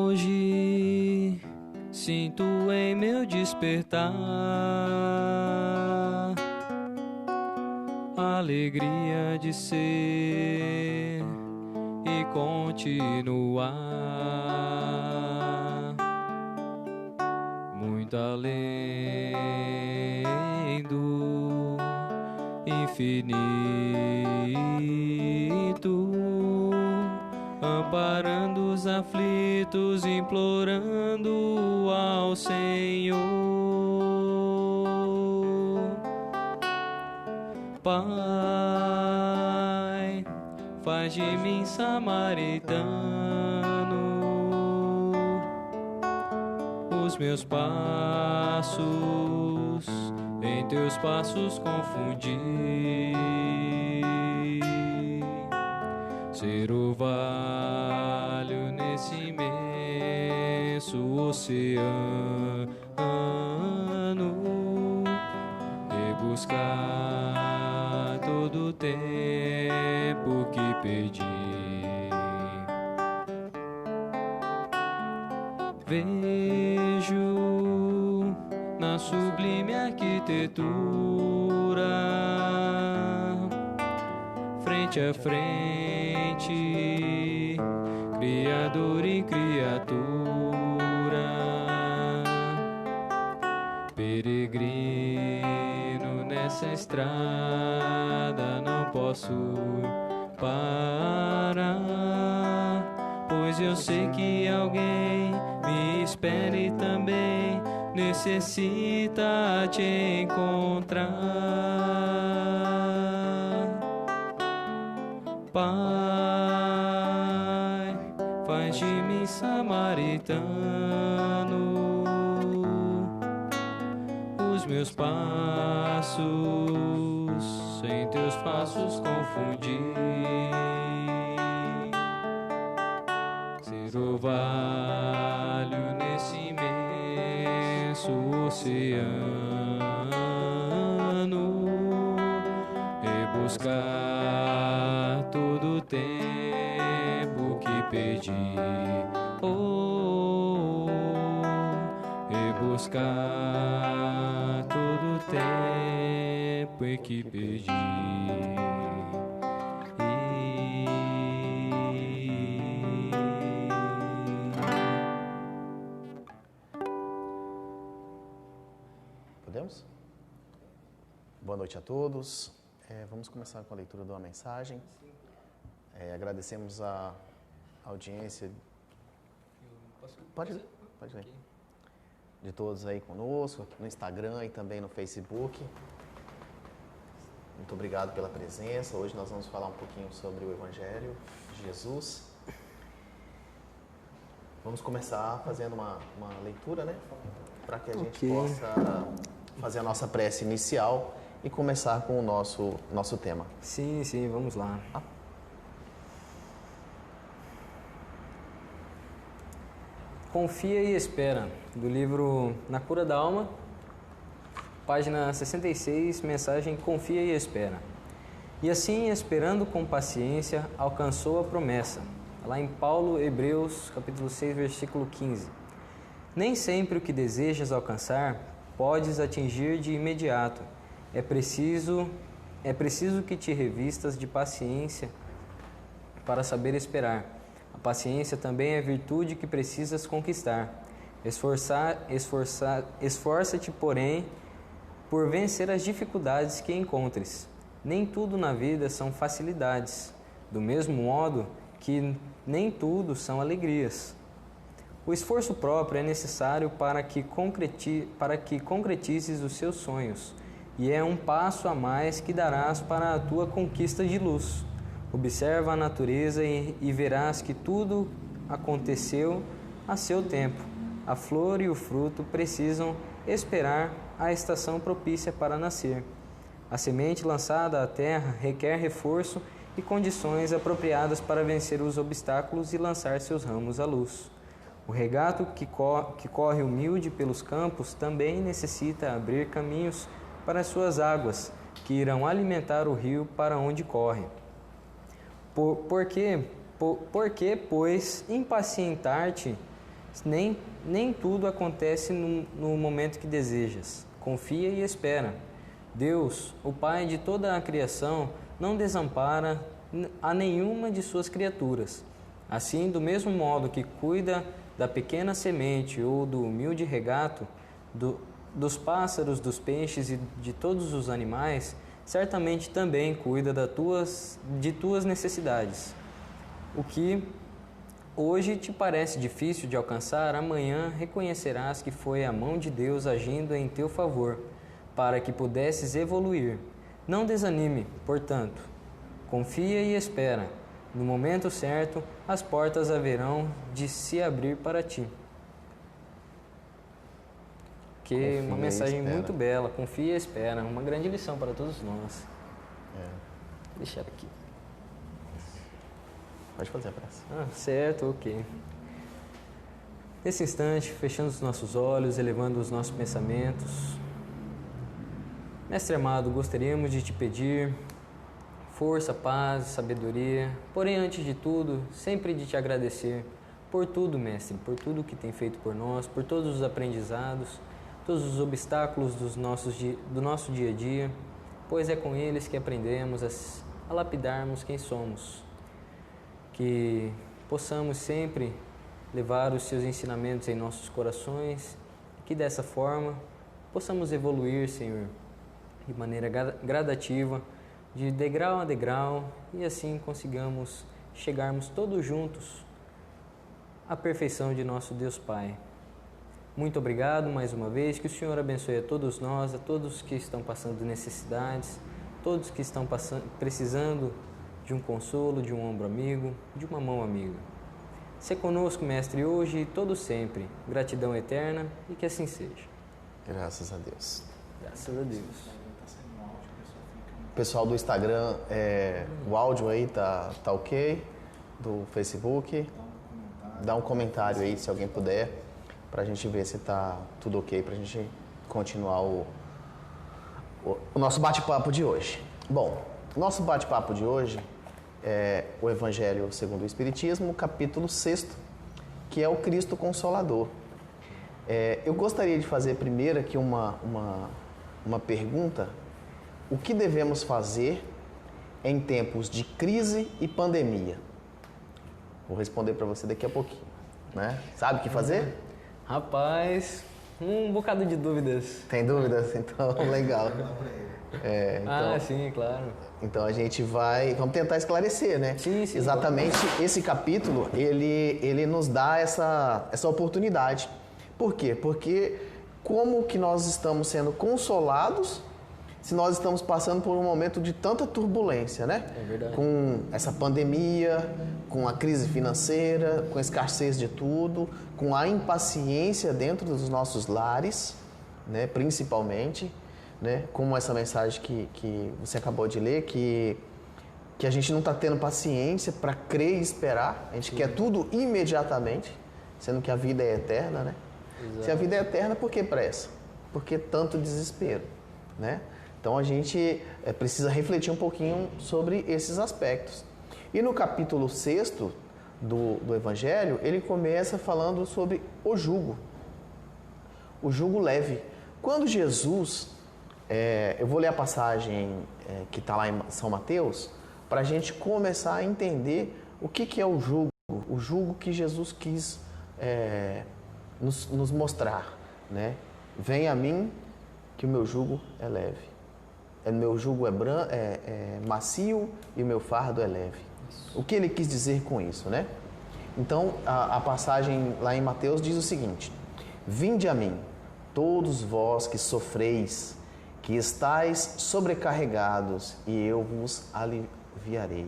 Hoje sinto em meu despertar a alegria de ser e continuar muito além do infinito, amparando os aflitos, implorando ao Senhor. Pai, faz de mim samaritano, os meus passos em teus passos confundi, ser orvalho nesse imenso oceano e buscar todo o tempo que perdi. Vejo na sublime arquitetura, frente a frente, Criador e criatura, peregrino nessa estrada, não posso parar, pois eu sei que alguém me espera e também necessita te encontrar. Pai, faz de mim samaritano, os meus passos em teus passos confundi, ser orvalho nesse imenso oceano e buscar todo o tempo que perdi. E buscar todo o tempo que perdi. Podemos? Boa noite a todos. Vamos começar com a leitura de uma mensagem. Agradecemos a audiência. Pode ler. De todos aí conosco, no Instagram e também no Facebook. Muito obrigado pela presença. Hoje nós vamos falar um pouquinho sobre o Evangelho de Jesus. Vamos começar fazendo uma leitura, né? Para que a gente possa fazer a nossa prece inicial e começar com o nosso tema. Sim, vamos lá. Confia e espera, do livro Na Cura da Alma, página 66, mensagem Confia e espera. E assim, esperando com paciência, alcançou a promessa. Lá em Paulo, Hebreus, capítulo 6, versículo 15. Nem sempre o que desejas alcançar podes atingir de imediato. É preciso que te revistas de paciência para saber esperar. A paciência também é virtude que precisas conquistar. Esforça-te, porém, por vencer as dificuldades que encontres. Nem tudo na vida são facilidades, do mesmo modo que nem tudo são alegrias. O esforço próprio é necessário para que concretizes os seus sonhos, e é um passo a mais que darás para a tua conquista de luz. Observa a natureza e verás que tudo aconteceu a seu tempo. A flor e o fruto precisam esperar a estação propícia para nascer. A semente lançada à terra requer reforço e condições apropriadas para vencer os obstáculos e lançar seus ramos à luz. O regato que corre humilde pelos campos também necessita abrir caminhos para suas águas, que irão alimentar o rio para onde corre. Porque, Porque, pois, impacientar-te, nem tudo acontece no momento que desejas. Confia e espera. Deus, o Pai de toda a criação, não desampara a nenhuma de suas criaturas. Assim, do mesmo modo que cuida da pequena semente ou do humilde regato, dos pássaros, dos peixes e de todos os animais, certamente também cuida de tuas necessidades. O que hoje te parece difícil de alcançar, amanhã reconhecerás que foi a mão de Deus agindo em teu favor, para que pudesses evoluir. Não desanime, portanto. Confia e espera. No momento certo, as portas haverão de se abrir para ti. Que uma mensagem muito bela. Confia e espera. Uma grande lição para todos nós. Vou deixar aqui. Pode fazer a prece. Certo, ok. Nesse instante, fechando os nossos olhos, elevando os nossos pensamentos. Mestre amado, gostaríamos de te pedir força, paz, sabedoria, porém, antes de tudo, sempre de te agradecer por tudo, Mestre, por tudo que tem feito por nós, por todos os aprendizados, todos os obstáculos do nosso dia a dia, pois é com eles que aprendemos a lapidarmos quem somos. Que possamos sempre levar os seus ensinamentos em nossos corações, que dessa forma possamos evoluir, Senhor, de maneira gradativa, de degrau a degrau, e assim consigamos chegarmos todos juntos à perfeição de nosso Deus Pai. Muito obrigado mais uma vez, que o Senhor abençoe a todos nós, a todos que estão passando necessidades, todos que estão precisando de um consolo, de um ombro amigo, de uma mão amiga. Se conosco, Mestre, hoje e todo sempre. Gratidão eterna e que assim seja. Graças a Deus. Graças a Deus. Pessoal do Instagram, o áudio aí tá ok, do Facebook. Dá um comentário aí, se alguém puder, pra gente ver se tá tudo ok, pra gente continuar o nosso bate-papo de hoje. Bom, nosso bate-papo de hoje é o Evangelho segundo o Espiritismo, capítulo 6, que é o Cristo Consolador. Eu gostaria de fazer primeiro aqui uma pergunta. O que devemos fazer em tempos de crise e pandemia? Vou responder para você daqui a pouquinho, né? Sabe o que fazer? Rapaz, um bocado de dúvidas. Tem dúvidas? Então, legal. Então, sim, claro. Então a gente vamos tentar esclarecer, né? Sim. Exatamente, esse capítulo, ele nos dá essa oportunidade. Por quê? Porque como que nós estamos sendo consolados se nós estamos passando por um momento de tanta turbulência, né? É verdade. Com essa pandemia, com a crise financeira, com a escassez de tudo, com a impaciência dentro dos nossos lares, né? Principalmente, né? Como essa mensagem que você acabou de ler, que a gente não está tendo paciência para crer e esperar, a gente quer tudo imediatamente, sendo que a vida é eterna, né? Exato. Se a vida é eterna, por que pressa? Por que tanto desespero, né? Então a gente precisa refletir um pouquinho sobre esses aspectos. E no capítulo 6 do Evangelho, ele começa falando sobre o jugo leve. Quando Jesus, eu vou ler a passagem que está lá em São Mateus, para a gente começar a entender o que é o jugo que Jesus quis nos mostrar, né? Vem a mim que o meu jugo é leve. Meu jugo é macio e o meu fardo é leve. Isso. O que ele quis dizer com isso, né? Então, a passagem lá em Mateus diz o seguinte: Vinde a mim, todos vós que sofreis, que estáis sobrecarregados, e eu vos aliviarei.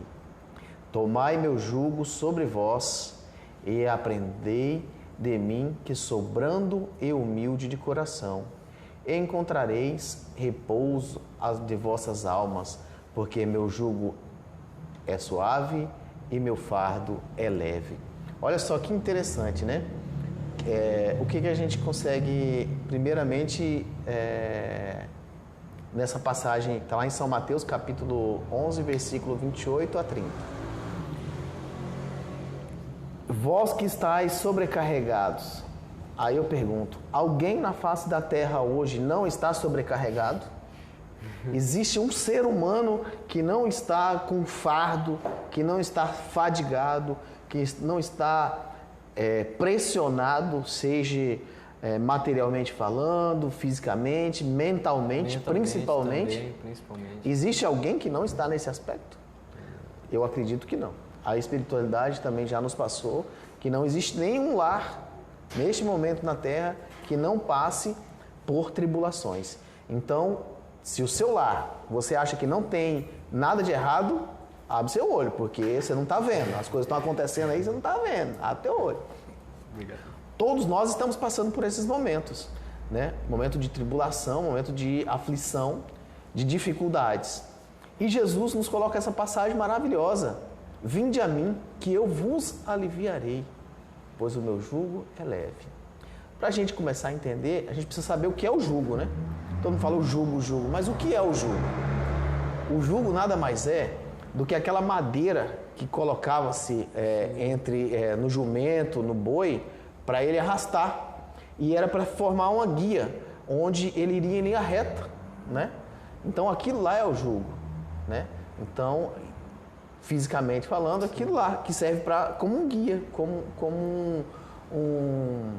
Tomai meu jugo sobre vós e aprendei de mim, que sou brando e humilde de coração. E encontrareis repouso de vossas almas, porque meu jugo é suave e meu fardo é leve. Olha só que interessante, né? O que a gente consegue, primeiramente, nessa passagem, está lá em São Mateus, capítulo 11, versículo 28 a 30. Vós que estáis sobrecarregados. Aí eu pergunto, alguém na face da terra hoje não está sobrecarregado? Existe um ser humano que não está com fardo, que não está fadigado, que não está pressionado, seja materialmente falando, fisicamente, mentalmente, principalmente. Existe alguém que não está nesse aspecto? Eu acredito que não. A espiritualidade também já nos passou que não existe nenhum lar, neste momento na Terra, que não passe por tribulações. Então, se o seu lar, você acha que não tem nada de errado, abre seu olho, porque você não está vendo. As coisas estão acontecendo aí, você não está vendo. Abre teu olho. Obrigado. Todos nós estamos passando por esses momentos, né? Momento de tribulação, momento de aflição, de dificuldades. E Jesus nos coloca essa passagem maravilhosa. Vinde a mim, que eu vos aliviarei, pois o meu jugo é leve. Para a gente começar a entender, a gente precisa saber o que é o jugo, né? Todo mundo fala o jugo, mas o que é o jugo? O jugo nada mais é do que aquela madeira que colocava-se no jumento, no boi, para ele arrastar. E era para formar uma guia, onde ele iria em linha reta, né? Então aquilo lá é o jugo, né? Então, fisicamente falando, aquilo lá que serve como um guia, como um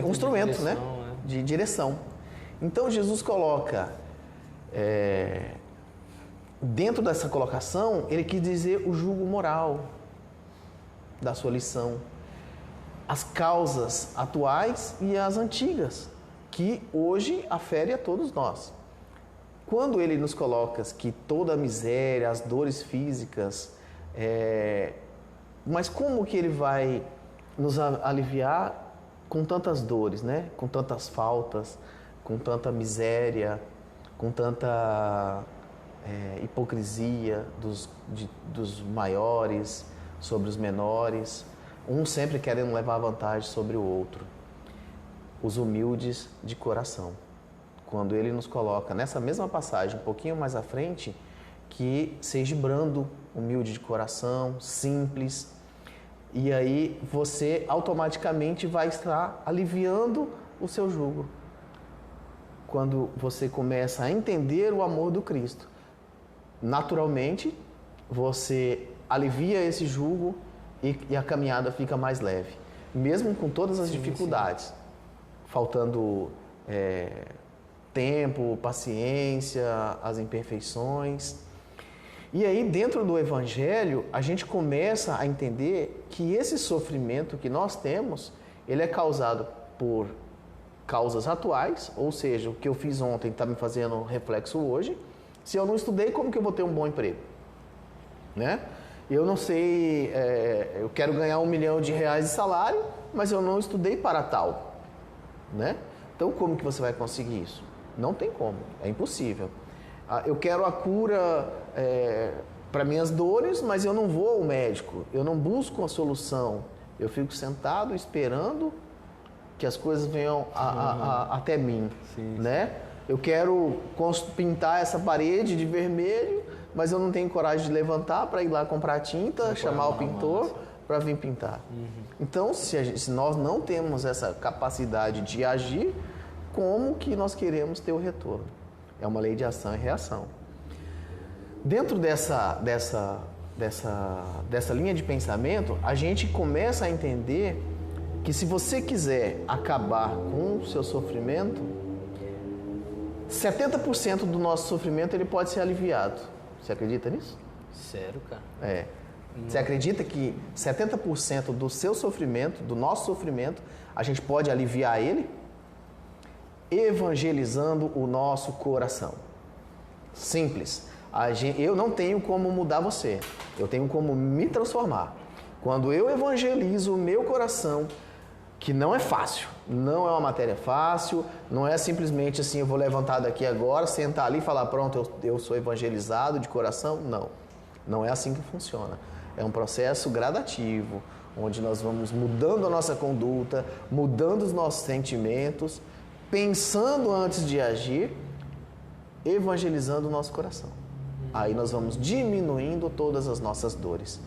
instrumento, né? De direção. Então Jesus coloca, dentro dessa colocação, ele quis dizer o jugo moral da sua lição, as causas atuais e as antigas, que hoje afere a todos nós. Quando ele nos coloca que toda a miséria, as dores físicas, mas como que ele vai nos aliviar com tantas dores, né? Com tantas faltas, com tanta miséria, com tanta hipocrisia dos maiores sobre os menores, um sempre querendo levar vantagem sobre o outro. Os humildes de coração. Quando ele nos coloca nessa mesma passagem, um pouquinho mais à frente, que seja brando, humilde de coração, simples, e aí você automaticamente vai estar aliviando o seu jugo. Quando você começa a entender o amor do Cristo, naturalmente você alivia esse jugo e a caminhada fica mais leve, mesmo com todas as dificuldades, faltando tempo, paciência, as imperfeições. E aí, dentro do Evangelho, a gente começa a entender que esse sofrimento que nós temos, ele é causado por causas atuais, ou seja, o que eu fiz ontem está me fazendo reflexo hoje. Se eu não estudei, como que eu vou ter um bom emprego? Né? Eu não sei, eu quero ganhar R$1 milhão de salário, mas eu não estudei para tal. Né? Então, como que você vai conseguir isso? Não tem como, é impossível. Eu quero a cura para minhas dores, mas eu não vou ao médico, eu não busco a solução. Eu fico sentado esperando que as coisas venham até mim. Sim, né? Sim. Eu quero pintar essa parede de vermelho, mas eu não tenho coragem de levantar para ir lá comprar tinta, chamar o pintor para vir pintar. Uhum. Então, se nós não temos essa capacidade de agir, como que nós queremos ter o retorno? É uma lei de ação e reação. Dentro dessa linha de pensamento, a gente começa a entender que se você quiser acabar com o seu sofrimento, 70% do nosso sofrimento ele pode ser aliviado. Você acredita nisso? Sério, cara? Você acredita que 70% do seu sofrimento, do nosso sofrimento, a gente pode aliviar ele? Evangelizando o nosso coração. Simples. Eu não tenho como mudar você. Eu tenho como me transformar. Quando eu evangelizo o meu coração, que não é fácil, não é uma matéria fácil, não é simplesmente assim, eu vou levantar daqui agora, sentar ali e falar, pronto, eu sou evangelizado de coração. Não, não é assim que funciona. É um processo gradativo, onde nós vamos mudando a nossa conduta, mudando os nossos sentimentos, pensando antes de agir, evangelizando o nosso coração. Aí nós vamos diminuindo todas as nossas dores.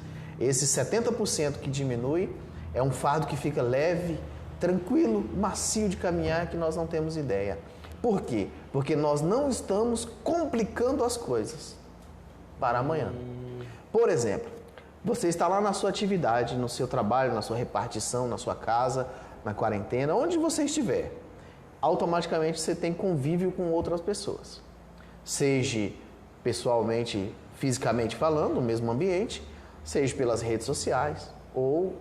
Esse 70% que diminui é um fardo que fica leve, tranquilo, macio de caminhar, que nós não temos ideia. Por quê? Porque nós não estamos complicando as coisas para amanhã. Por exemplo, você está lá na sua atividade, no seu trabalho, na sua repartição, na sua casa, na quarentena, onde você estiver. Automaticamente você tem convívio com outras pessoas. Seja pessoalmente, fisicamente falando, no mesmo ambiente, seja pelas redes sociais ou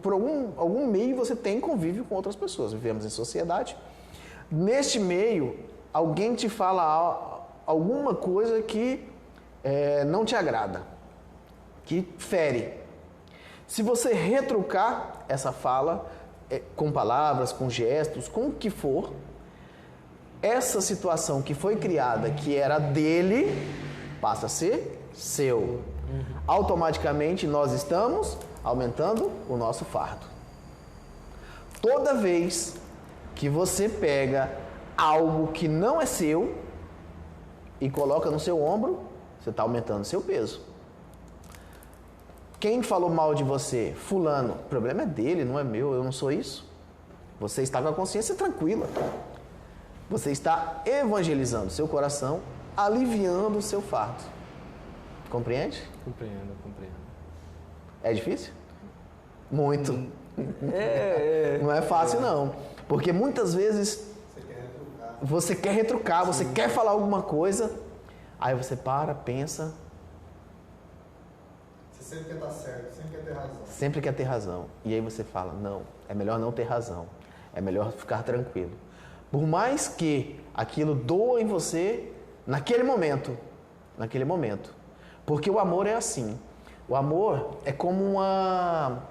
por algum meio você tem convívio com outras pessoas. Vivemos em sociedade. Neste meio, alguém te fala alguma coisa que não te agrada, que fere. Se você retrucar essa fala com palavras, com gestos, com o que for, essa situação que foi criada, que era dele, passa a ser seu. Automaticamente nós estamos aumentando o nosso fardo. Toda vez que você pega algo que não é seu e coloca no seu ombro, você está aumentando o seu peso. Quem falou mal de você? Fulano. O problema é dele, não é meu, eu não sou isso. Você está com a consciência tranquila. Você está evangelizando o seu coração, aliviando o seu fardo. Compreende? Compreendo. É difícil? Muito. Não é fácil, não. Porque muitas vezes você quer retrucar, você quer falar alguma coisa, aí você para, pensa. Você sempre quer estar certo, sempre quer ter razão. Sempre quer ter razão. E aí você fala, não, é melhor não ter razão. É melhor ficar tranquilo. Por mais que aquilo doa em você naquele momento. Porque o amor é assim. O amor é como uma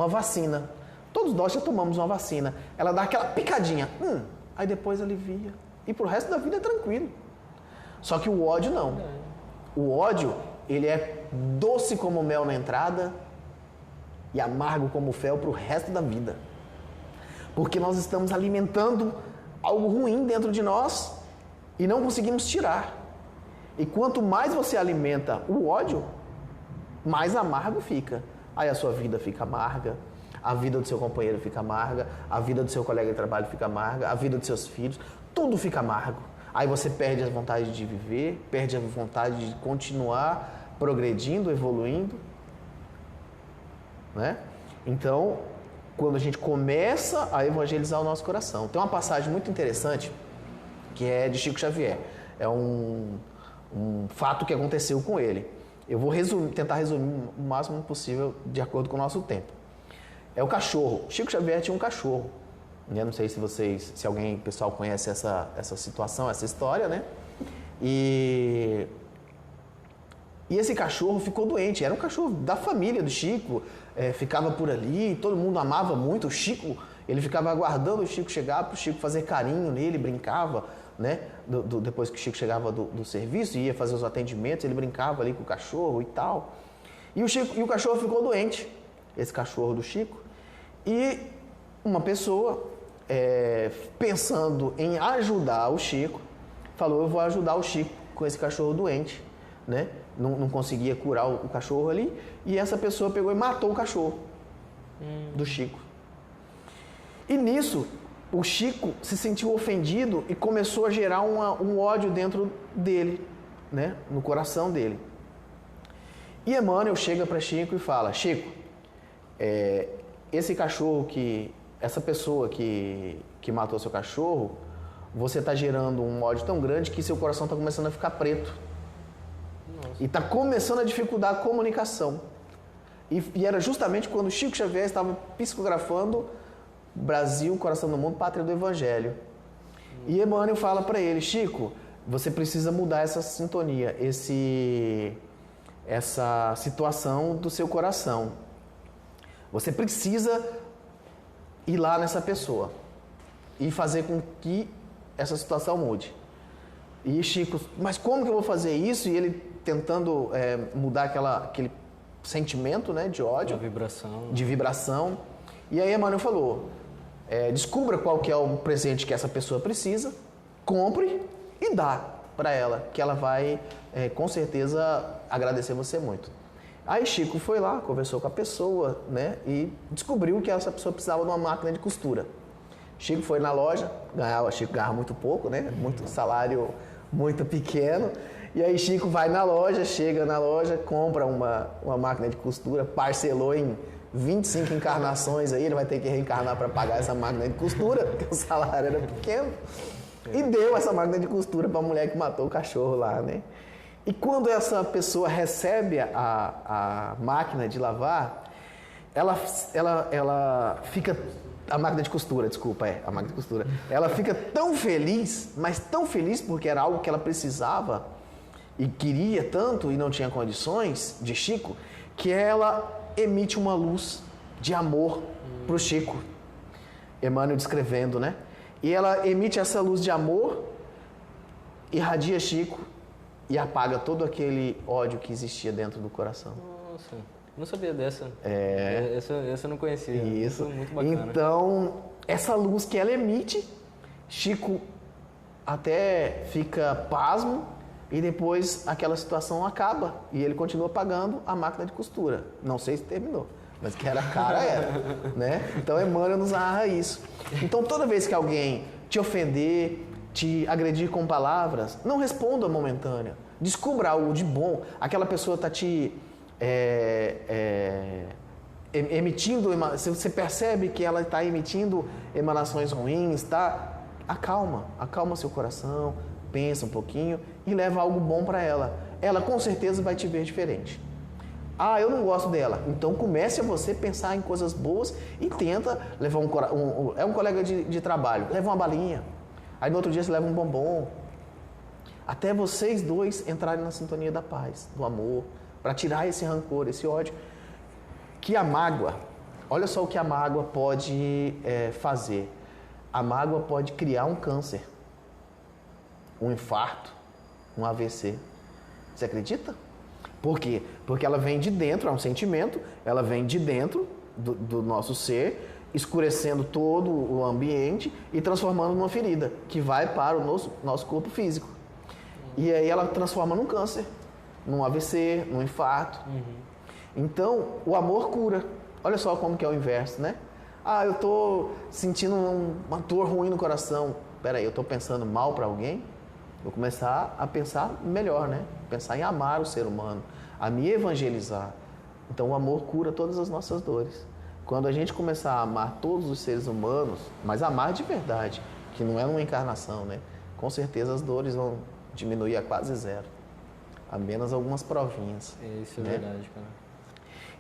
vacina. Todos nós já tomamos uma vacina. Ela dá aquela picadinha. Aí depois alivia. E pro resto da vida é tranquilo. Só que o ódio não. O ódio, ele é doce como mel na entrada e amargo como fel pro resto da vida. Porque nós estamos alimentando algo ruim dentro de nós e não conseguimos tirar. E quanto mais você alimenta o ódio, mais amargo fica. Aí a sua vida fica amarga, a vida do seu companheiro fica amarga, a vida do seu colega de trabalho fica amarga, a vida dos seus filhos, tudo fica amargo. Aí você perde a vontade de viver, perde a vontade de continuar progredindo, evoluindo, né? Então, quando a gente começa a evangelizar o nosso coração. Tem uma passagem muito interessante que é de Chico Xavier. É um fato que aconteceu com ele. Eu vou tentar resumir o máximo possível de acordo com o nosso tempo. É o cachorro. Chico Xavier tinha um cachorro. Eu não sei se alguém, pessoal, conhece essa situação, essa história, né? E esse cachorro ficou doente. Era um cachorro da família do Chico, ficava por ali, todo mundo amava muito o Chico. Ele ficava aguardando o Chico chegar para o Chico fazer carinho nele, brincava, né? Depois que o Chico chegava do serviço e ia fazer os atendimentos, ele brincava ali com o cachorro e tal. E o cachorro ficou doente, esse cachorro do Chico. E uma pessoa, pensando em ajudar o Chico, falou: eu vou ajudar o Chico com esse cachorro doente, né? Não conseguia curar o cachorro ali. E essa pessoa pegou e matou o cachorro do Chico. E nisso, o Chico se sentiu ofendido e começou a gerar um ódio dentro dele, né? No coração dele. E Emmanuel chega para Chico e fala: Chico, essa pessoa que matou seu cachorro, você está gerando um ódio tão grande que seu coração está começando a ficar preto. Nossa. E está começando a dificultar a comunicação. E era justamente quando Chico Xavier estava psicografando Brasil, Coração do Mundo, Pátria do Evangelho. E Emmanuel fala para ele: Chico, você precisa mudar essa sintonia, essa situação do seu coração. Você precisa ir lá nessa pessoa e fazer com que essa situação mude. E Chico, mas como que eu vou fazer isso? E ele tentando mudar aquele sentimento, né, de ódio, de vibração. E aí Emmanuel falou: descubra qual que é o presente que essa pessoa precisa, compre e dá para ela, que ela vai com certeza agradecer você muito. Aí Chico foi lá, conversou com a pessoa, né? E descobriu que essa pessoa precisava de uma máquina de costura. Chico foi na loja, Chico ganhava muito pouco, né? Muito salário muito pequeno. E aí Chico vai na loja, chega na loja, compra uma máquina de costura, parcelou em 25 encarnações aí, ele vai ter que reencarnar para pagar essa máquina de costura, porque o salário era pequeno. E deu essa máquina de costura para a mulher que matou o cachorro lá, né? E quando essa pessoa recebe a máquina de lavar, ela fica... A máquina de costura, desculpa, a máquina de costura. Ela fica tão feliz, mas tão feliz porque era algo que ela precisava e queria tanto e não tinha condições de Chico, que ela emite uma luz de amor pro Chico. Emmanuel descrevendo, né? E ela emite essa luz de amor, irradia Chico e apaga todo aquele ódio que existia dentro do coração. Nossa, não sabia dessa. Essa eu não conhecia. Isso. Muito bacana. Então, essa luz que ela emite, Chico até fica pasmo e depois aquela situação acaba e ele continua pagando a máquina de costura. Não sei se terminou, mas que era cara era, né? Então Emmanuel nos narra isso. Então toda vez que alguém te ofender, te agredir com palavras, não responda momentânea. Descubra algo de bom. Aquela pessoa está te emitindo, se você percebe que ela está emitindo emanações ruins, tá? Acalma seu coração, pensa um pouquinho e leva algo bom para ela. Ela com certeza vai te ver diferente. Ah, eu não gosto dela. Então comece a você pensar em coisas boas e tenta levar um colega de trabalho, leva uma balinha. Aí no outro dia você leva um bombom. Até vocês dois entrarem na sintonia da paz, do amor, para tirar esse rancor, esse ódio. Que a mágoa, olha só o que a mágoa pode fazer. A mágoa pode criar um câncer, um infarto, um AVC. Você acredita? Por quê? Porque ela vem de dentro, é um sentimento, ela vem de dentro do nosso ser, escurecendo todo o ambiente e transformando numa ferida, que vai para o nosso corpo físico. E aí ela transforma num câncer, num AVC, num infarto. Então, o amor cura. Olha só como que é o inverso, né? Ah, eu estou sentindo uma dor ruim no coração. Espera aí, eu estou pensando mal para alguém? Vou começar a pensar melhor, né? Pensar em amar o ser humano, a me evangelizar. Então, o amor cura todas as nossas dores. Quando a gente começar a amar todos os seres humanos, mas amar de verdade, que não é uma encarnação, né? Com certeza as dores vão diminuir a quase zero. Apenas algumas provinhas. Isso é né? verdade, cara.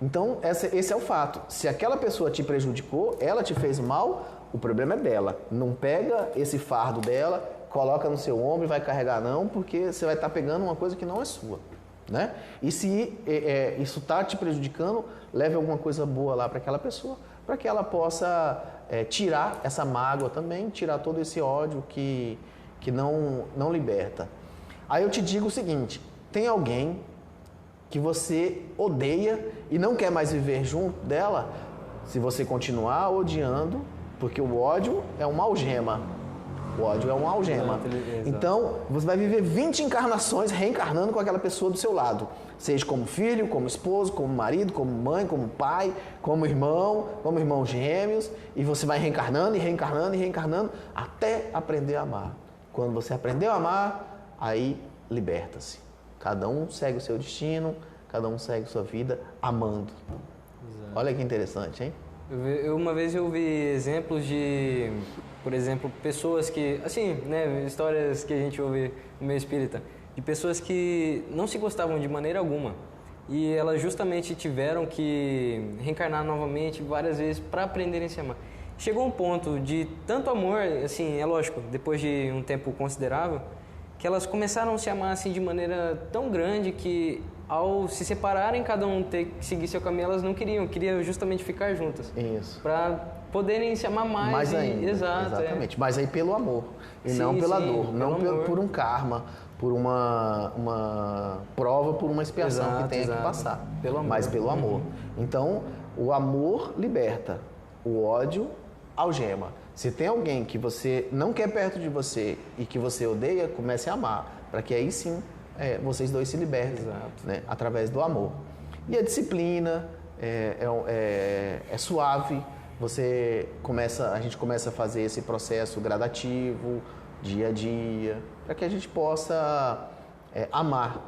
Então, esse é o fato. Se aquela pessoa te prejudicou, ela te fez mal, o problema é dela. Não pega esse fardo dela, coloca no seu ombro e vai carregar não, porque você vai estar pegando uma coisa que não é sua. Né? E se isso está te prejudicando, leve alguma coisa boa lá para aquela pessoa, para que ela possa tirar essa mágoa também, tirar todo esse ódio que não liberta. Aí eu te digo o seguinte, tem alguém que você odeia e não quer mais viver junto dela, se você continuar odiando, porque o ódio é uma algema. O ódio é uma algema. Exato. Então, você vai viver 20 encarnações reencarnando com aquela pessoa do seu lado. Seja como filho, como esposo, como marido, como mãe, como pai, como irmão gêmeos. E você vai reencarnando e reencarnando e reencarnando até aprender a amar. Quando você aprendeu a amar, aí liberta-se. Cada um segue o seu destino, cada um segue a sua vida amando. Exato. Olha que interessante, hein? Uma vez eu vi exemplos de, por exemplo, pessoas que, assim, né, histórias que a gente ouve no meio espírita, de pessoas que não se gostavam de maneira alguma e elas justamente tiveram que reencarnar novamente várias vezes para aprenderem a se amar. Chegou um ponto de tanto amor, assim, é lógico, depois de um tempo considerável, que elas começaram a se amar assim de maneira tão grande que ao se separarem, cada um ter que seguir seu caminho, elas não queriam justamente ficar juntas. Isso. Para poderem se amar mais. Ainda. Exato. Exatamente. Mas aí pelo amor. E Sim, não pela sim, dor. Não por um karma, por uma prova, por uma expiação Exato, que tenha exato. que passar. Pelo amor. Mas pelo amor. Então, o amor liberta. O ódio algema. Se tem alguém que você não quer perto de você e que você odeia, comece a amar. Para que aí sim vocês dois se libertem, Exato. né? Através do amor. E a disciplina é suave, a gente começa a fazer esse processo gradativo, dia a dia, para que a gente possa amar.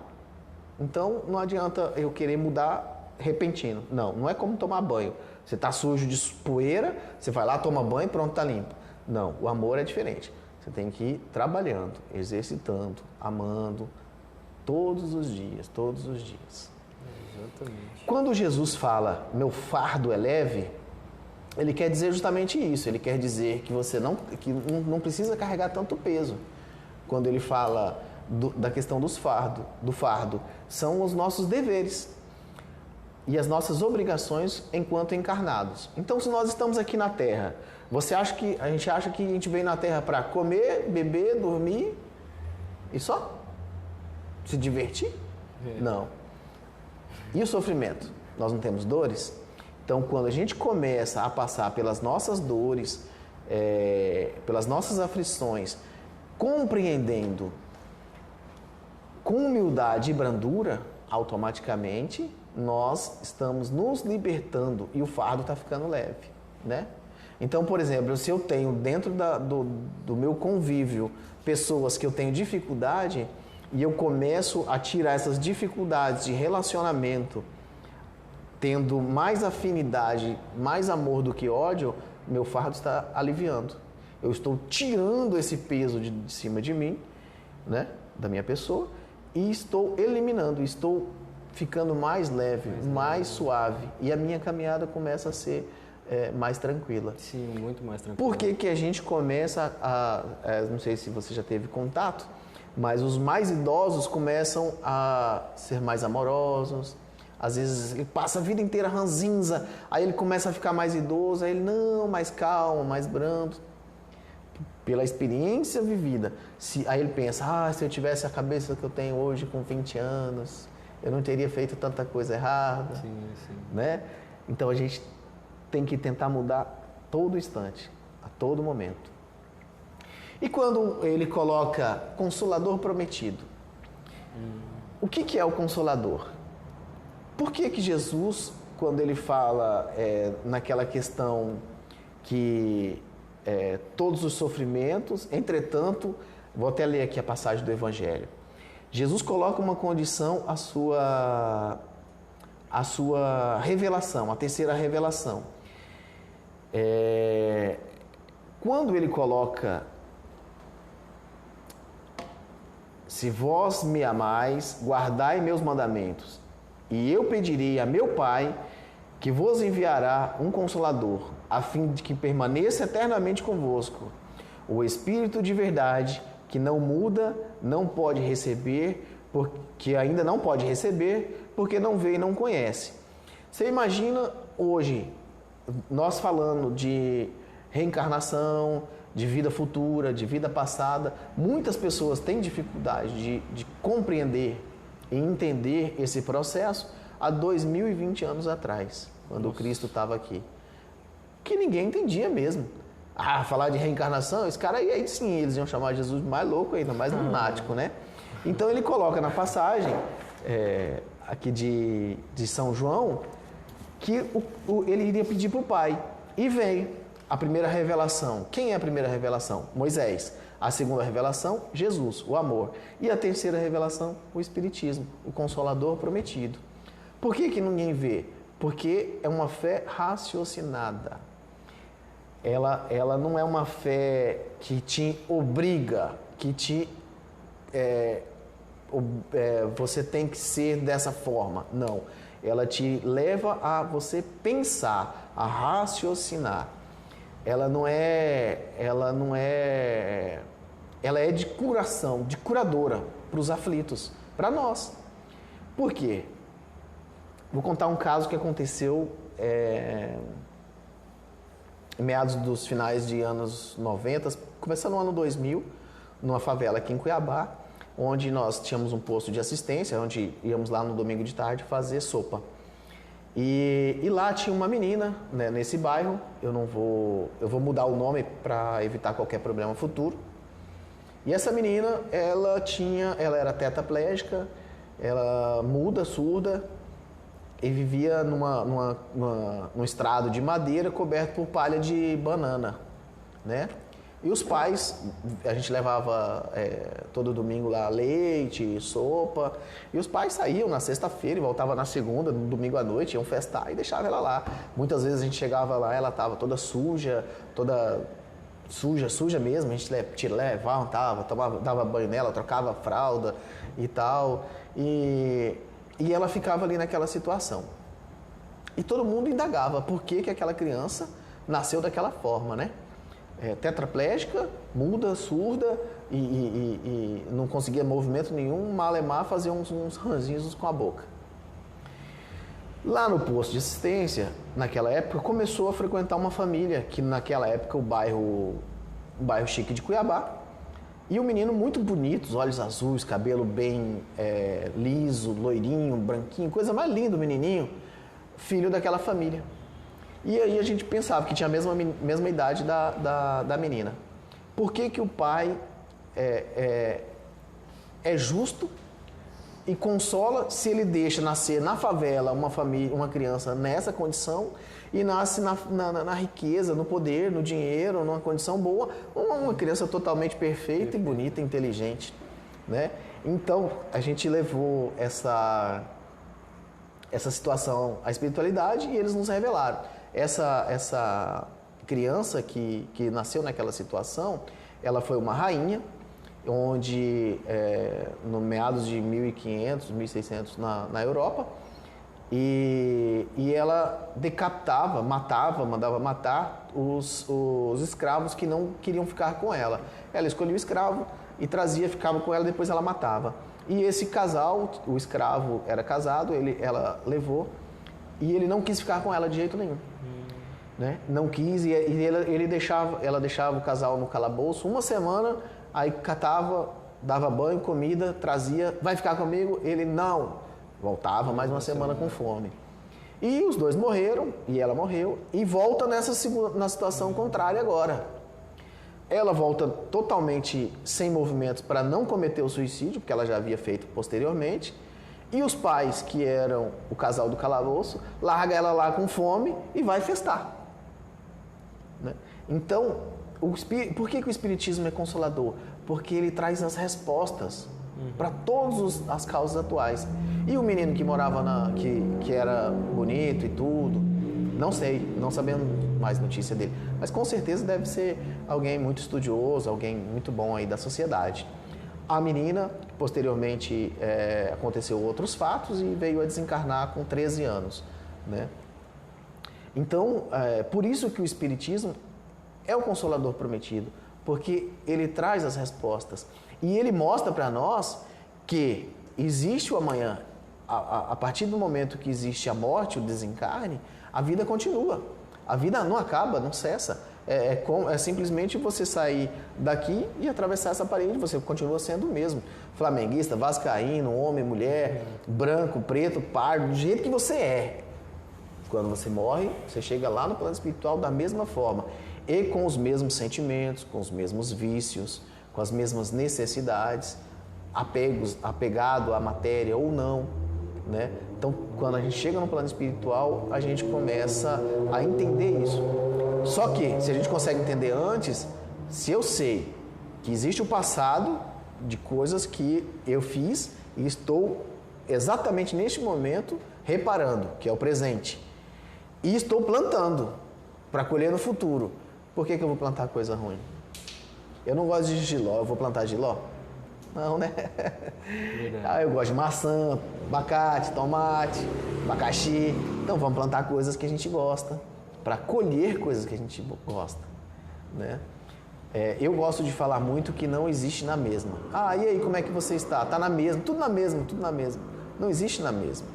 Então, não adianta eu querer mudar repentino. Não é como tomar banho. Você está sujo de poeira, você vai lá, toma banho e pronto, está limpo. Não, o amor é diferente. Você tem que ir trabalhando, exercitando, amando, todos os dias, todos os dias. Exatamente. Quando Jesus fala, meu fardo é leve, ele quer dizer justamente isso. Ele quer dizer que você não precisa carregar tanto peso. Quando ele fala da questão do fardo, são os nossos deveres e as nossas obrigações enquanto encarnados. Então, se nós estamos aqui na Terra, a gente acha que a gente veio na Terra para comer, beber, dormir e só? Se divertir? Não. E o sofrimento? Nós não temos dores? Então, quando a gente começa a passar pelas nossas dores, pelas nossas aflições, compreendendo com humildade e brandura, automaticamente nós estamos nos libertando e o fardo está ficando leve, né? Então, por exemplo, se eu tenho dentro do meu convívio pessoas que eu tenho dificuldade e eu começo a tirar essas dificuldades de relacionamento, tendo mais afinidade, mais amor do que ódio, meu fardo está aliviando. Eu estou tirando esse peso de cima de mim, né, da minha pessoa, e estou eliminando, estou ficando mais leve, mais suave, e a minha caminhada começa a ser mais tranquila. Sim, muito mais tranquila. Por que a gente começa não sei se você já teve contato, mas os mais idosos começam a ser mais amorosos. Às vezes ele passa a vida inteira ranzinza, aí ele começa a ficar mais idoso, aí ele mais calmo, mais brando. Pela experiência vivida. Aí ele pensa, se eu tivesse a cabeça que eu tenho hoje com 20 anos, eu não teria feito tanta coisa errada. Sim. Né? Então a gente tem que tentar mudar todo instante, a todo momento. E quando ele coloca Consolador Prometido, o que é o Consolador? Por que Jesus, quando ele fala naquela questão que todos os sofrimentos, entretanto, vou até ler aqui a passagem do Evangelho, Jesus coloca uma condição à sua revelação, a terceira revelação. Quando ele coloca, se vós me amais, guardai meus mandamentos, e eu pedirei a meu Pai que vos enviará um Consolador, a fim de que permaneça eternamente convosco, o Espírito de verdade, que não muda, não pode receber, porque ainda não pode receber, porque não vê e não conhece. Você imagina hoje, nós falando de reencarnação, de vida futura, de vida passada, muitas pessoas têm dificuldade de compreender e entender esse processo há 2020 anos atrás, quando o Cristo estava aqui. Que ninguém entendia mesmo. Falar de reencarnação, esse cara aí sim, eles iam chamar Jesus de mais louco ainda, mais lunático, né? Então ele coloca na passagem aqui de São João que ele iria pedir para o Pai. E veio a primeira revelação. Quem é a primeira revelação? Moisés. A segunda revelação, Jesus, o amor. E a terceira revelação, o Espiritismo, o Consolador Prometido. Por que ninguém vê? Porque é uma fé raciocinada. Ela não é uma fé que te obriga, que você tem que ser dessa forma. Não. Ela te leva a você pensar, a raciocinar. Ela é de curação, de curadora para os aflitos, para nós. Por quê? Vou contar um caso que aconteceu em meados dos finais de anos 90, começando no ano 2000, numa favela aqui em Cuiabá, onde nós tínhamos um posto de assistência, onde íamos lá no domingo de tarde fazer sopa. E lá tinha uma menina, né, nesse bairro, eu vou mudar o nome para evitar qualquer problema futuro. E essa menina, ela era tetraplégica, ela muda, surda, ele vivia num estrado de madeira coberto por palha de banana, né? E os pais, a gente levava todo domingo lá leite, sopa, e os pais saíam na sexta-feira e voltavam na segunda, no domingo à noite, iam festar e deixavam ela lá. Muitas vezes a gente chegava lá, ela estava toda suja, suja mesmo, a gente levava, dava banho nela, trocava a fralda e tal, e ela ficava ali naquela situação. E todo mundo indagava por que aquela criança nasceu daquela forma, né? Tetraplégica, muda, surda e não conseguia movimento nenhum, malemar fazia uns ranzinhos com a boca. Lá no posto de assistência, naquela época, começou a frequentar uma família, que naquela época o bairro chique de Cuiabá, e um menino muito bonito, os olhos azuis, cabelo bem liso, loirinho, branquinho, coisa mais linda o menininho, filho daquela família. E aí a gente pensava que tinha a mesma idade da menina. Por que o pai é justo e consola se ele deixa nascer na favela uma criança nessa condição e nasce na riqueza, no poder, no dinheiro, numa condição boa, uma criança totalmente perfeita e bonita, inteligente, né? Então, a gente levou essa situação à espiritualidade e eles nos revelaram. Essa criança que nasceu naquela situação, ela foi uma rainha, onde no meados de 1500, 1600 na Europa, e ela decapitava, mandava matar os escravos que não queriam ficar com ela. Ela escolhia o escravo e trazia, ficava com ela, depois ela matava. E esse casal, o escravo era casado, ela levou, e ele não quis ficar com ela de jeito nenhum. Né? Não quis, e ela deixava o casal no calabouço uma semana, aí catava, dava banho, comida, trazia, vai ficar comigo? Ele não, voltava mais uma semana com fome. E os dois morreram, e ela morreu, e volta na situação contrária agora. Ela volta totalmente sem movimentos para não cometer o suicídio, porque ela já havia feito posteriormente, e os pais, que eram o casal do calabouço, larga ela lá com fome e vai festar. Né? Então, por que o Espiritismo é consolador? Porque ele traz as respostas para todas as causas atuais. E o menino que morava que era bonito e tudo, não sei, não sabendo mais notícia dele, mas com certeza deve ser alguém muito estudioso, alguém muito bom aí da sociedade. A menina, posteriormente, aconteceu outros fatos e veio a desencarnar com 13 anos. Né? Então, por isso que o Espiritismo é o Consolador prometido, porque ele traz as respostas. E ele mostra para nós que existe o amanhã. A partir do momento que existe a morte, o desencarne, a vida continua. A vida não acaba, não cessa. É simplesmente você sair daqui e atravessar essa parede, você continua sendo o mesmo. Flamenguista, vascaíno, homem, mulher, branco, preto, pardo, do jeito que você é. Quando você morre, você chega lá no plano espiritual da mesma forma. E com os mesmos sentimentos, com os mesmos vícios, com as mesmas necessidades, apegado à matéria ou não, né? Então, quando a gente chega no plano espiritual, a gente começa a entender isso. Só que, se a gente consegue entender antes, se eu sei que existe o passado de coisas que eu fiz e estou exatamente neste momento reparando, que é o presente, e estou plantando para colher no futuro, por que eu vou plantar coisa ruim? Eu não gosto de jiló, eu vou plantar jiló? Não, né? Eu gosto de maçã, abacate, tomate, abacaxi. Então vamos plantar coisas que a gente gosta, para colher coisas que a gente gosta, né? Eu gosto de falar muito que não existe na mesma. E aí, como é que você está? Está na mesma, tudo na mesma, tudo na mesma. Não existe na mesma.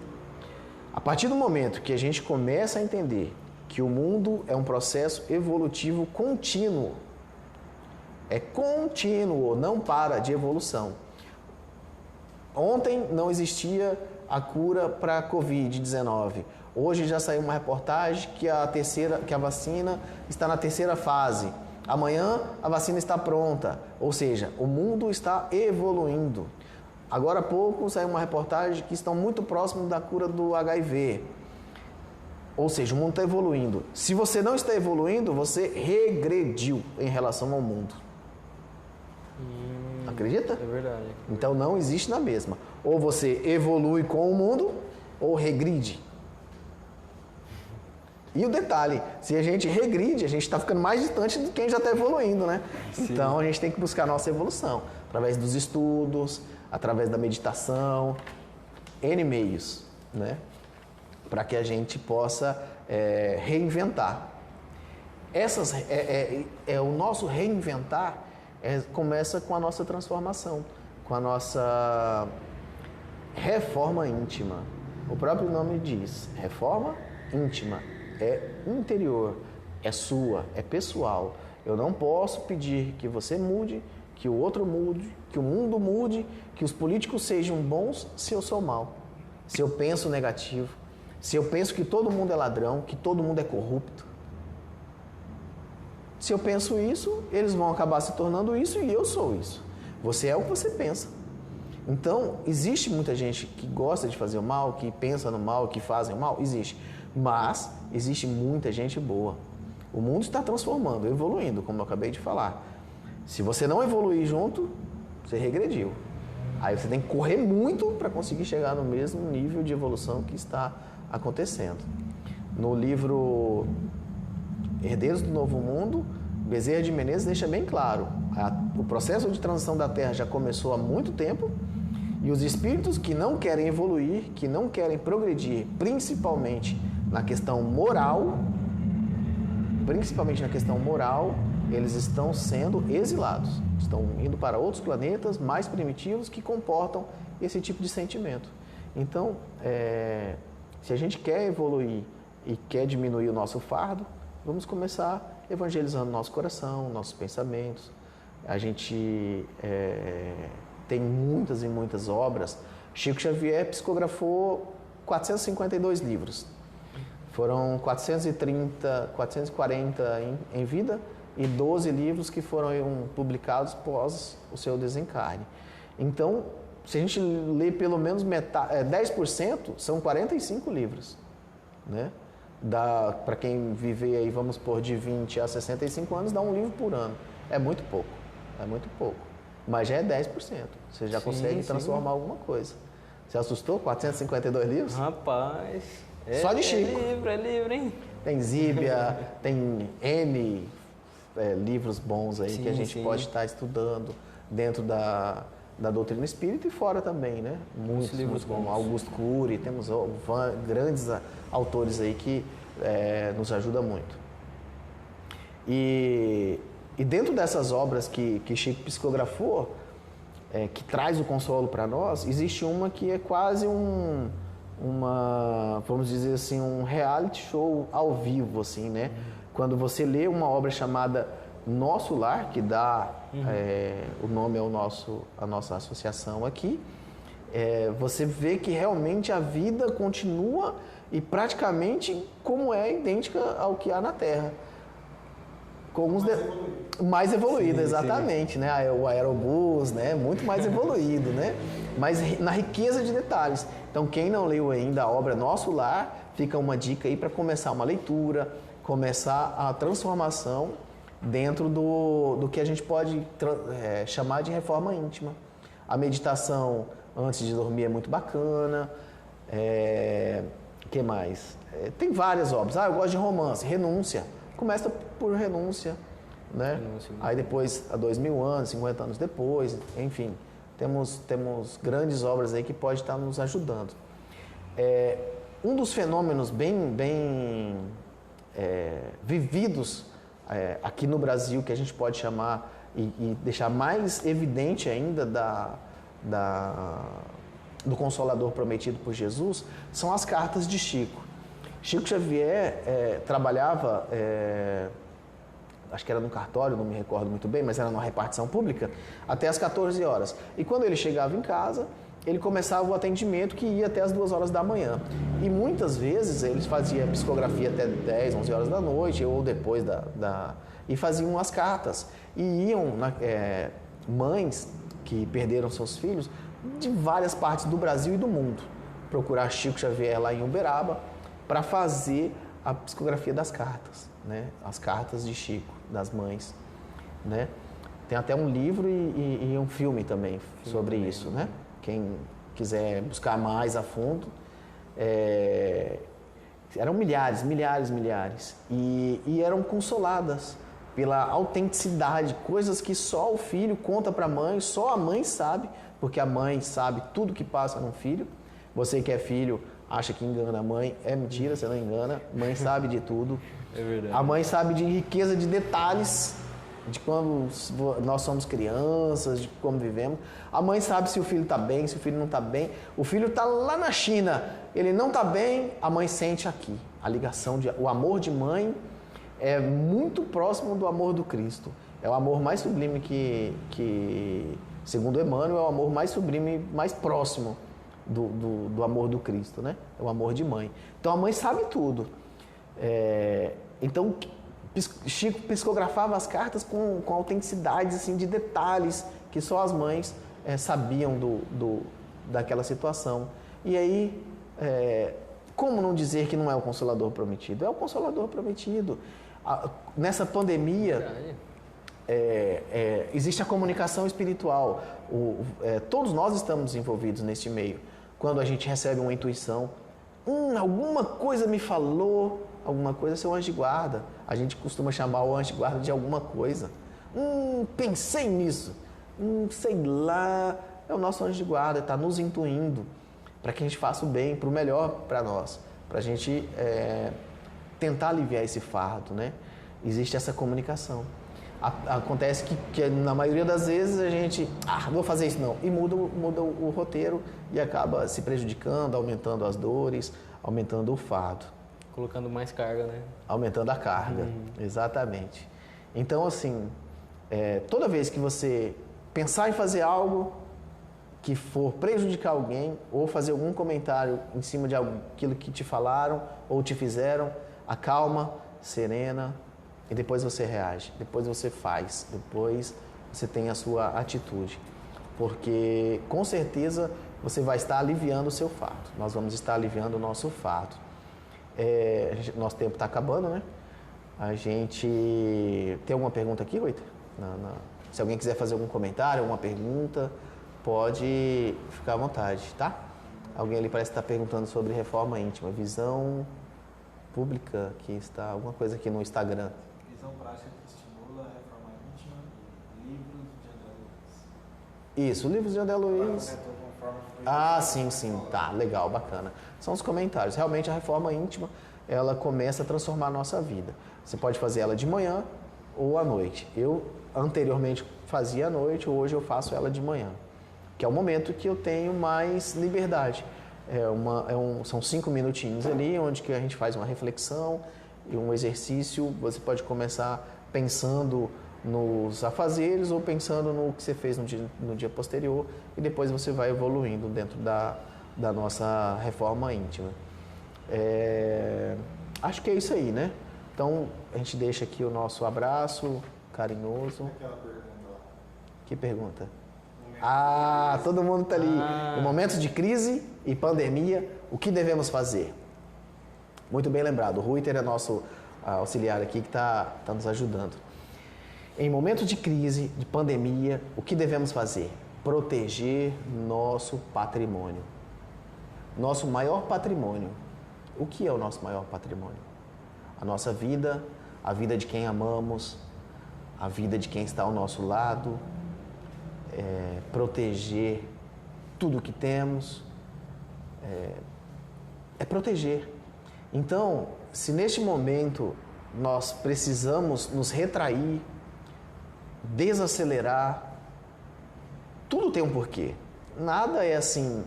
A partir do momento que a gente começa a entender que o mundo é um processo evolutivo contínuo, é contínuo, não para de evolução. Ontem não existia a cura para a Covid-19. Hoje já saiu uma reportagem que a vacina está na terceira fase. Amanhã a vacina está pronta. Ou seja, o mundo está evoluindo. Agora há pouco saiu uma reportagem que estão muito próximos da cura do HIV. Ou seja, o mundo está evoluindo. Se você não está evoluindo, você regrediu em relação ao mundo. Acredita? É verdade. Então não existe na mesma. Ou você evolui com o mundo, ou regride. E o detalhe, se a gente regride, a gente está ficando mais distante de quem já está evoluindo, né? Sim. Então a gente tem que buscar a nossa evolução. Através dos estudos, através da meditação, N meios, né? Para que a gente possa reinventar. O nosso reinventar começa com a nossa transformação, com a nossa reforma íntima. O próprio nome diz, reforma íntima, é interior, é sua, é pessoal. Eu não posso pedir que você mude, que o outro mude, que o mundo mude, que os políticos sejam bons se eu sou mal, se eu penso negativo, se eu penso que todo mundo é ladrão, que todo mundo é corrupto. Se eu penso isso, eles vão acabar se tornando isso e eu sou isso. Você é o que você pensa. Então, existe muita gente que gosta de fazer o mal, que pensa no mal, que fazem o mal? Existe. Mas existe muita gente boa. O mundo está transformando, evoluindo, como eu acabei de falar. Se você não evoluir junto, você regrediu. Aí você tem que correr muito para conseguir chegar no mesmo nível de evolução que está acontecendo. No livro Herdeiros do Novo Mundo, Bezerra de Menezes deixa bem claro, o processo de transição da Terra já começou há muito tempo e os espíritos que não querem evoluir, que não querem progredir, principalmente na questão moral, eles estão sendo exilados, estão indo para outros planetas mais primitivos que comportam esse tipo de sentimento. Então, se a gente quer evoluir e quer diminuir o nosso fardo, vamos começar evangelizando nosso coração, nossos pensamentos. A gente tem muitas e muitas obras. Chico Xavier psicografou 452 livros. Foram 440 em vida e 12 livros que foram publicados após o seu desencarne. Então, se a gente lê pelo menos 10%, são 45 livros, né? Para quem viver aí, vamos pôr, de 20 a 65 anos, dá um livro por ano. É muito pouco, mas já é 10%. Você já consegue transformar alguma coisa. Você assustou? 452 livros? Rapaz, só de Chico. É livro, hein? Tem Zíbia, tem N livros bons aí que a gente pode estar estudando dentro da doutrina espírita e fora também, né? Muitos livros bons. Augusto Cury, temos grandes autores aí que nos ajudam muito. E dentro dessas obras que Chico psicografou, que traz o consolo para nós, existe uma que é quase vamos dizer assim, um reality show ao vivo, assim, né? Quando você lê uma obra chamada Nosso Lar, que dá o nome à nossa associação aqui, você vê que realmente a vida continua e praticamente como é idêntica ao que há na Terra. Com alguns mais evoluído, exatamente, né? O aerobus, né? Muito mais evoluído, né? Mas na riqueza de detalhes. Então, quem não leu ainda a obra Nosso Lar, fica uma dica aí para começar uma leitura, começar a transformação dentro do que a gente pode chamar de reforma íntima. A meditação antes de dormir é muito bacana. Que mais? Tem várias obras. Eu gosto de romance. Renúncia. Começa por renúncia, né? Aí depois, há 2000 anos, 50 anos depois, enfim, temos grandes obras aí que pode estar nos ajudando. Um dos fenômenos bem vividos aqui no Brasil, que a gente pode chamar e deixar mais evidente ainda do Consolador prometido por Jesus, são as cartas de Chico. Chico Xavier trabalhava, acho que era no cartório, não me recordo muito bem, mas era numa repartição pública, até às 14 horas. E quando ele chegava em casa, ele começava o atendimento que ia até às 2 horas da manhã. E muitas vezes eles faziam psicografia até 10, 11 horas da noite, ou depois e faziam as cartas. E iam, mães que perderam seus filhos, de várias partes do Brasil e do mundo procurar Chico Xavier lá em Uberaba para fazer a psicografia das cartas, né? As cartas de Chico, das mães, né? Tem até um livro e um filme também sobre isso, né? Quem quiser buscar mais a fundo, eram milhares. E eram consoladas pela autenticidade, coisas que só o filho conta para a mãe, só a mãe sabe, porque a mãe sabe tudo que passa no filho. Você que é filho acha que engana a mãe, é mentira, você não engana. A mãe sabe de tudo. É verdade. A mãe sabe de riqueza de detalhes, de quando nós somos crianças, de como vivemos. A mãe sabe se o filho está bem, se o filho não está bem. O filho está lá na China, ele não está bem, a mãe sente aqui. A ligação, o amor de mãe é muito próximo do amor do Cristo. É o amor mais sublime que segundo Emmanuel, é o amor mais sublime, mais próximo do amor do Cristo, né? É o amor de mãe. Então a mãe sabe tudo. Então Chico psicografava as cartas com autenticidades assim, de detalhes que só as mães sabiam daquela situação. E aí, como não dizer que não é o Consolador Prometido? É o Consolador Prometido. Nessa pandemia, existe a comunicação espiritual. Todos nós estamos envolvidos neste meio. Quando a gente recebe uma intuição, alguma coisa me falou, alguma coisa, seu anjo de guarda. A gente costuma chamar o anjo de guarda de alguma coisa. Pensei nisso. Sei lá. É o nosso anjo de guarda, está nos intuindo para que a gente faça o bem, para o melhor para nós. Para a gente tentar aliviar esse fardo, né? Existe essa comunicação. Acontece que na maioria das vezes a gente, não vou fazer isso não, e muda o roteiro e acaba se prejudicando, aumentando as dores, aumentando o fardo. Colocando mais carga, né? Aumentando a carga, exatamente. Então, assim, toda vez que você pensar em fazer algo que for prejudicar alguém ou fazer algum comentário em cima de aquilo que te falaram ou te fizeram, acalma, serena, e depois você reage, depois você faz, depois você tem a sua atitude. Porque, com certeza, você vai estar aliviando o seu fardo. Nós vamos estar aliviando o nosso fardo. Nosso tempo está acabando, né? A gente... Tem alguma pergunta aqui, Rita? Se alguém quiser fazer algum comentário, alguma pergunta, pode ficar à vontade, tá? Alguém ali parece estar perguntando sobre reforma íntima, visão pública, que está alguma coisa aqui no Instagram. Visão prática que estimula a reforma íntima, livros de André Luiz. Isso, livros de André Luiz. Sim, tá, legal, bacana. São os comentários. Realmente a reforma íntima, ela começa a transformar a nossa vida. Você pode fazer ela de manhã ou à noite. Eu anteriormente fazia à noite, hoje eu faço ela de manhã, que é o momento que eu tenho mais liberdade. São 5 minutinhos ali, onde que a gente faz uma reflexão e um exercício. Você pode começar pensando nos afazeres ou pensando no que você fez no dia posterior, e depois você vai evoluindo dentro da nossa reforma íntima. Acho que é isso aí, né? Então, a gente deixa aqui o nosso abraço carinhoso. Aquela pergunta lá. Que pergunta? Todo mundo está ali. Em momentos de crise e pandemia, o que devemos fazer? Muito bem lembrado. O Ruiter é nosso auxiliar aqui que está nos ajudando. Em momentos de crise, de pandemia, o que devemos fazer? Proteger nosso patrimônio. Nosso maior patrimônio. O que é o nosso maior patrimônio? A nossa vida, a vida de quem amamos, a vida de quem está ao nosso lado. Proteger tudo que temos. Proteger. Então, se neste momento nós precisamos nos retrair, desacelerar, tudo tem um porquê. Nada é assim,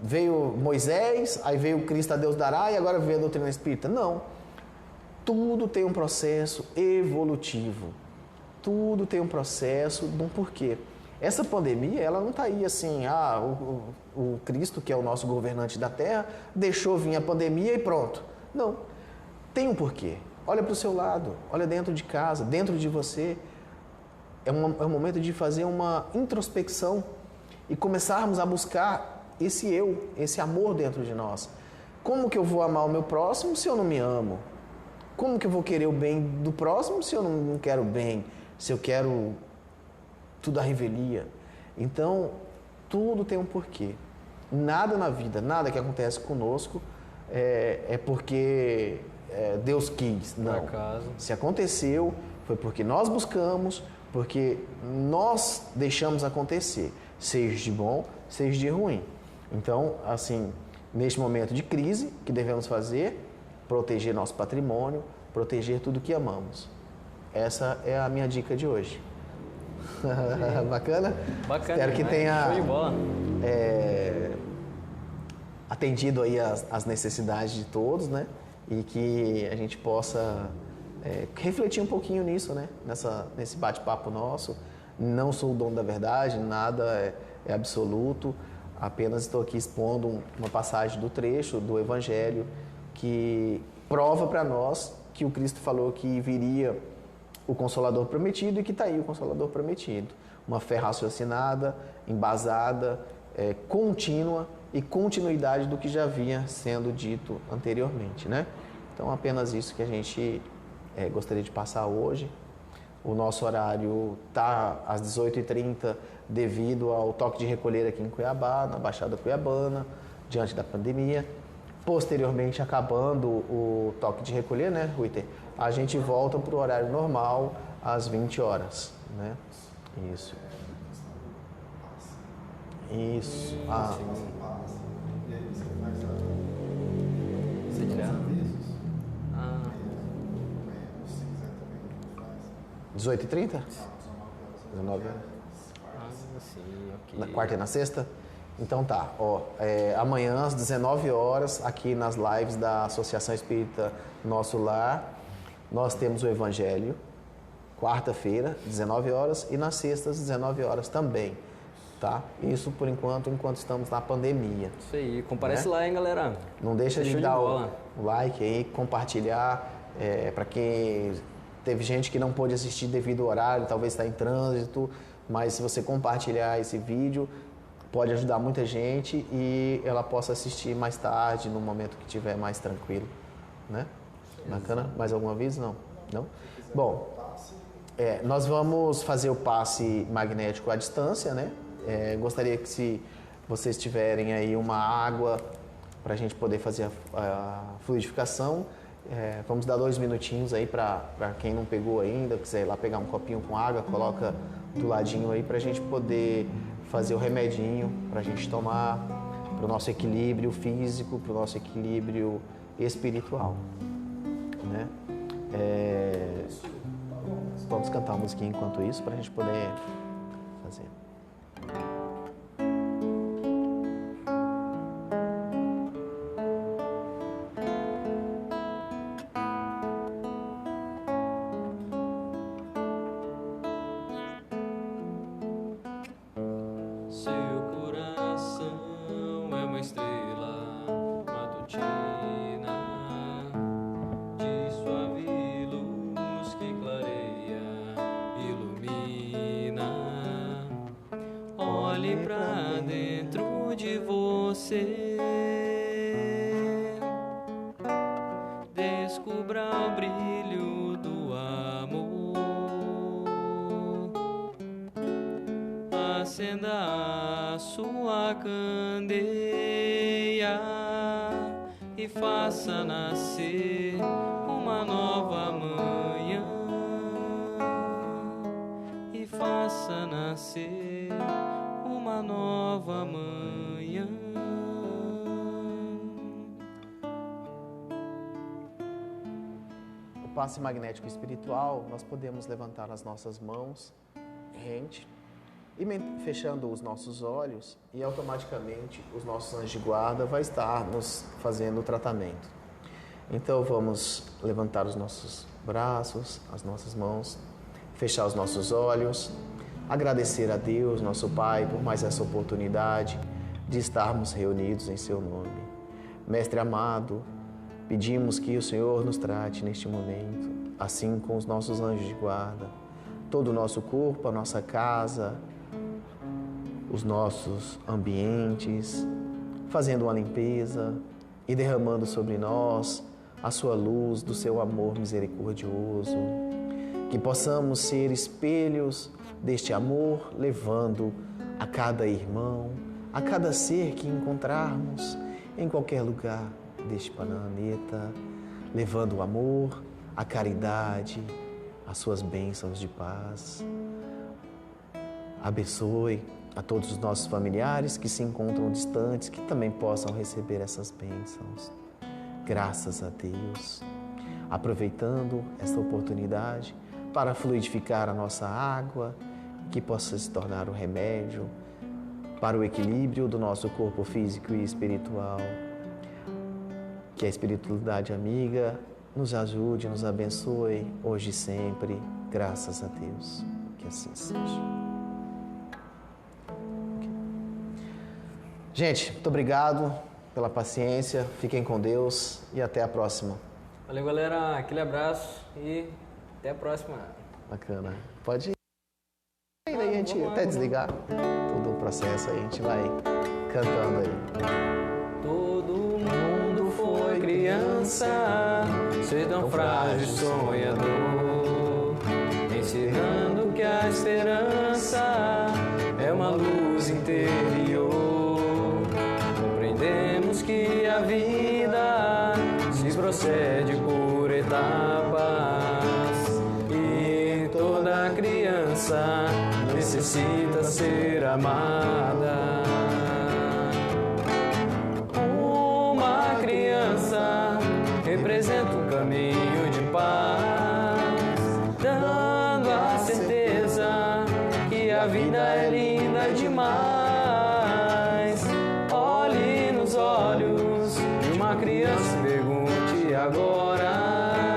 veio Moisés, aí veio Cristo a Deus dará e agora veio a doutrina espírita. Não. Tudo tem um processo evolutivo. Tudo tem um processo de um porquê. Essa pandemia, ela não está aí assim, o Cristo, que é o nosso governante da Terra, deixou vir a pandemia e pronto. Não. Tem um porquê. Olha para o seu lado, olha dentro de casa, dentro de você. é um momento de fazer uma introspecção e começarmos a buscar esse eu, esse amor dentro de nós. Como que eu vou amar o meu próximo se eu não me amo? Como que eu vou querer o bem do próximo se eu não quero o bem? Se eu quero tudo à revelia? Então, tudo tem um porquê. Nada na vida, nada que acontece conosco é porque Deus quis. Não. Por acaso. Se aconteceu, foi porque nós buscamos, porque nós deixamos acontecer. Seja de bom, seja de ruim. Então, assim, neste momento de crise, o que devemos fazer? Proteger nosso patrimônio, proteger tudo que amamos. Essa é a minha dica de hoje. Bacana? Bacana. Espero que né? tenha Show de bola. atendido aí as necessidades de todos, né? E que a gente possa refletir um pouquinho nisso, né? Nesse bate-papo nosso. Não sou o dono da verdade, nada é absoluto. Apenas estou aqui expondo uma passagem do trecho do Evangelho que prova para nós que o Cristo falou que viria o Consolador prometido e que está aí o Consolador prometido. Uma fé raciocinada, embasada, contínua e continuidade do que já vinha sendo dito anteriormente, né? Então, apenas isso que a gente gostaria de passar hoje. O nosso horário está às 18h30 devido ao toque de recolher aqui em Cuiabá, na Baixada Cuiabana, diante da pandemia. Posteriormente, acabando o toque de recolher, né, Ruiter? A gente volta para o horário normal às 20 horas, né? Isso. Isso. Ah. E aí você faz Você tirar? avisos. Ah, Se quiser também faz. 18h30? 19 horas. sim, ok. Na quarta e na sexta? Então tá, amanhã às 19 horas, aqui nas lives da Associação Espírita Nosso Lar, nós temos o Evangelho, quarta-feira, 19 horas, e nas sextas, 19 horas também, tá? Isso por enquanto estamos na pandemia. Isso aí, comparece Né? lá, hein, galera. Não deixa Show de de dar bola. o like aí, compartilhar, para quem teve gente que não pôde assistir devido ao horário, talvez está em trânsito, mas se você compartilhar esse vídeo, pode ajudar muita gente e ela possa assistir mais tarde, no momento que estiver mais tranquilo, né? Bacana? Mais algum aviso? Não? Não? Bom, nós vamos fazer o passe magnético à distância, né? Gostaria que se vocês tiverem aí uma água para a gente poder fazer a fluidificação, vamos dar 2 minutinhos aí para quem não pegou ainda, quiser ir lá pegar um copinho com água, coloca do ladinho aí para a gente poder fazer o remedinho para a gente tomar, para o nosso equilíbrio físico, para o nosso equilíbrio espiritual, né? Vamos cantar uma musiquinha enquanto isso para a gente poder fazer. Seu coração é uma estrela matutina de suave luz que clareia, ilumina. Olhe pra dentro de você, descubra o brilho do amor. Acenda a sua candeia e faça nascer uma nova manhã. E faça nascer uma nova manhã. O passe magnético espiritual, nós podemos levantar as nossas mãos rente e fechando os nossos olhos e automaticamente os nossos anjos de guarda vai estar nos fazendo o tratamento. Então vamos levantar os nossos braços, as nossas mãos, fechar os nossos olhos, agradecer a Deus, nosso Pai, por mais essa oportunidade de estarmos reunidos em seu nome. Mestre amado, pedimos que o Senhor nos trate neste momento, assim com os nossos anjos de guarda, todo o nosso corpo, a nossa casa, os nossos ambientes, fazendo uma limpeza e derramando sobre nós a sua luz do seu amor misericordioso. Que possamos ser espelhos deste amor, levando a cada irmão, a cada ser que encontrarmos em qualquer lugar deste planeta, levando o amor, a caridade, as suas bênçãos de paz. Abençoe a todos os nossos familiares que se encontram distantes, que também possam receber essas bênçãos. Graças a Deus. Aproveitando esta oportunidade para fluidificar a nossa água, que possa se tornar o remédio para o equilíbrio do nosso corpo físico e espiritual. Que a espiritualidade amiga nos ajude, nos abençoe, hoje e sempre. Graças a Deus. Que assim seja. Gente, muito obrigado pela paciência, fiquem com Deus e até a próxima. Valeu, galera, aquele abraço e até a próxima. Bacana. Pode ir aí, a gente até desligar todo o processo aí, a gente vai cantando aí. Todo mundo foi criança, ser tão frágil e sonhador, ensinando que a esperança é uma luz interior. Compreendemos que a vida se procede por etapas e toda criança necessita ser amada. Uma criança representa um caminho de paz, dando a certeza que a vida é linda demais. Olhos de uma criança, pergunte agora: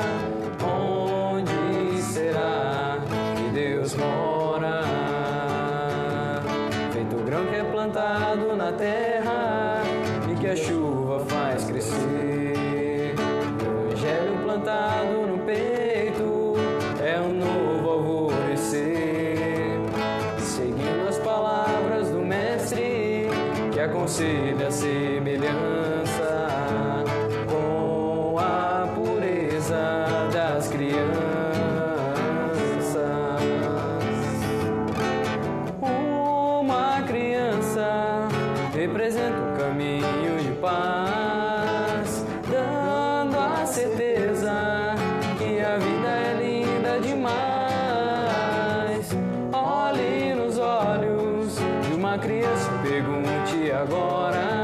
onde será que Deus mora? Feito o grão que é plantado na terra e que a chuva faz crescer, o evangelho plantado no peito é um novo alvorecer, seguindo as palavras do Mestre que aconselha a semelhança com a pureza das crianças. Uma criança representa um caminho de paz, dando a certeza que a vida é linda demais. Olhe nos olhos de uma criança, pergunte agora: